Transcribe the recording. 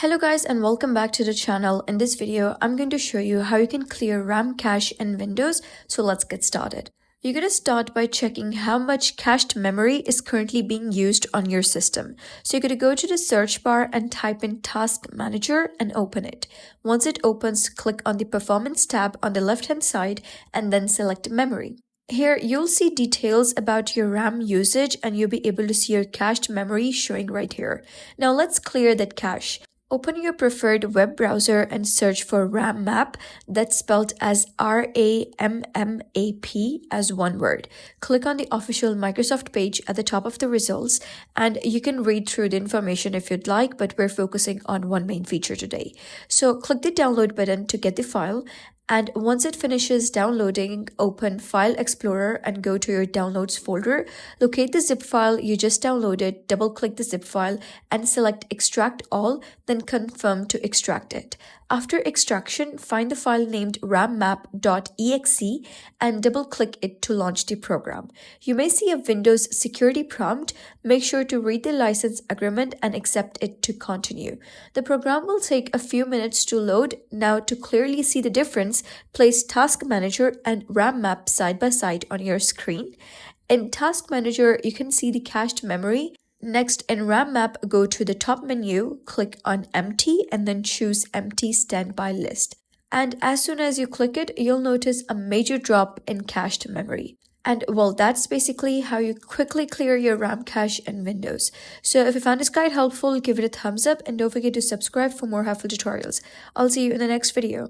Hello guys and welcome back to the channel. In this video, I'm going to show you how you can clear RAM cache in Windows. So let's get started. You're going to start by checking how much cached memory is currently being used on your system. So you're going to go to the search bar and type in Task Manager and open it. Once it opens, click on the Performance tab on the left hand side and then select Memory. Here, you'll see details about your RAM usage and you'll be able to see your cached memory showing right here. Now let's clear that cache. Open your preferred web browser and search for RAMMAP, that's spelled as RAMMAP as one word. Click on the official Microsoft page at the top of the results and you can read through the information if you'd like, but we're focusing on one main feature today. So click the download button to get the file. And once it finishes downloading, open File Explorer and go to your Downloads folder. Locate the zip file you just downloaded, double-click the zip file and select Extract All, then confirm to extract it. After extraction, find the file named rammap.exe and double-click it to launch the program. You may see a Windows security prompt. Make sure to read the license agreement and accept it to continue. The program will take a few minutes to load. Now, to clearly see the difference, place Task Manager and RAMMAP side by side on your screen. In Task Manager, you can see the cached memory. Next, in RAMMAP, go to the top menu, click on Empty and then choose Empty Standby List. And as soon as you click it, you'll notice a major drop in cached memory. And well, that's basically how you quickly clear your RAM cache in Windows. So if you found this guide helpful, give it a thumbs up and don't forget to subscribe for more helpful tutorials. I'll see you in the next video.